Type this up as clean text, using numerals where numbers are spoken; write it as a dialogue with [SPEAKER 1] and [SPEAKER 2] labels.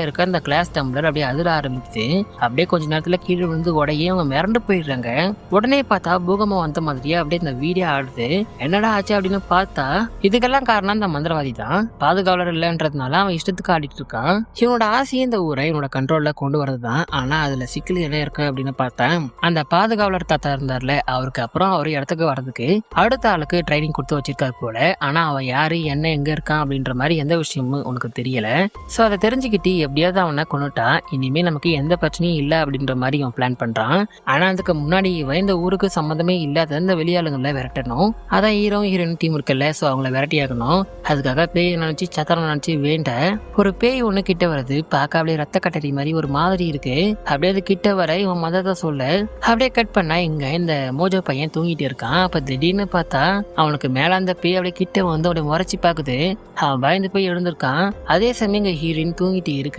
[SPEAKER 1] இருக்க அந்த class tumbler அப்படியே அதிர ஆரம்பிக்குது. அப்படியே கொஞ்ச நேரத்துல கீழே விழுந்து உடையே அவங்க மிரண்டு போயிடுறாங்க. உடனே பார்த்தா பூகம்பம் வந்த மாதிரியே அப்படியே இந்த வீடியோ ஆடுது. என்னடா ஆச்சு அப்படின்னு பார்த்தா இதுக்கெல்லாம் காரணம் அந்த மந்திரவாதி தான். பாதுகாவலர் இல்லைன்றதுனால அவன் இஷ்டத்துக்கு ஆடிட்டு இருக்கான். இவனோட ஆசையை இந்த ஊரை இவனோட கண்ட்ரோல்ல கொண்டு வரதுதான். ஆனா அதுல சிக்கல் என்ன இருக்கு அப்படின்னு பார்த்தேன். அந்த பாதுகாவலர் தாத்தா இருந்தார்ல, அவருக்கு அப்புறம் அவர் இடத்துக்கு வர்றதுக்கு அடுத்த ஆளுக்கு ட்ரைனிங் கொடுத்து வச்சிருக்காரு போல. ஆனா அவன் யாரு என்ன எங்க இருக்கான் அப்படின்ற மாதிரி எந்த விஷயமும் உனக்கு தெரியல. சோ அதை தெரிஞ்சுக்கிட்டு எப்படியாவது அவனை கொண்டுட்டான். இனிமே நமக்கு எந்த பிரச்சனையும் இல்லை அப்படின்ற மாதிரி அவன் பிளான் பண்றான். ஆனா அதுக்கு முன்னாடி இவன் இந்த ஊருக்கு சம்மந்தமே இல்லாத இந்த வெளியாளுங்களை விரட்டணும். அதான் ஹீரோ ஹீரோயின் டீம் இருக்குல்ல, சோ அவங்கள விரட்டி ஆகணும். அதுக்காக பேய் நினைச்சு சத்திரம் நினைச்சு வேண்ட ஒரு பேய் ஒண்ணு கிட்ட வருது. பார்க்க அப்படியே ரத்த கட்டரி மாதிரி ஒரு மாதிரி இருக்கு. அப்படியே அது கிட்ட வர இவன் மதத்தை சொல்ல அப்படியே கட் பண்ணா இங்க இந்த மோஜோ பையன் தூங்கிட்டு இருக்கான். அப்ப திடீர்னு பார்த்தா அவனுக்கு மேல அந்த பேய் அப்படியே கிட்ட வந்து அப்படியே முறைச்சு பாக்குது. அவன் பயந்து போய் எழுந்திருக்கான். அதே சமயம் இங்க ஹீரோயின் தூங்கிட்டு இருக்க.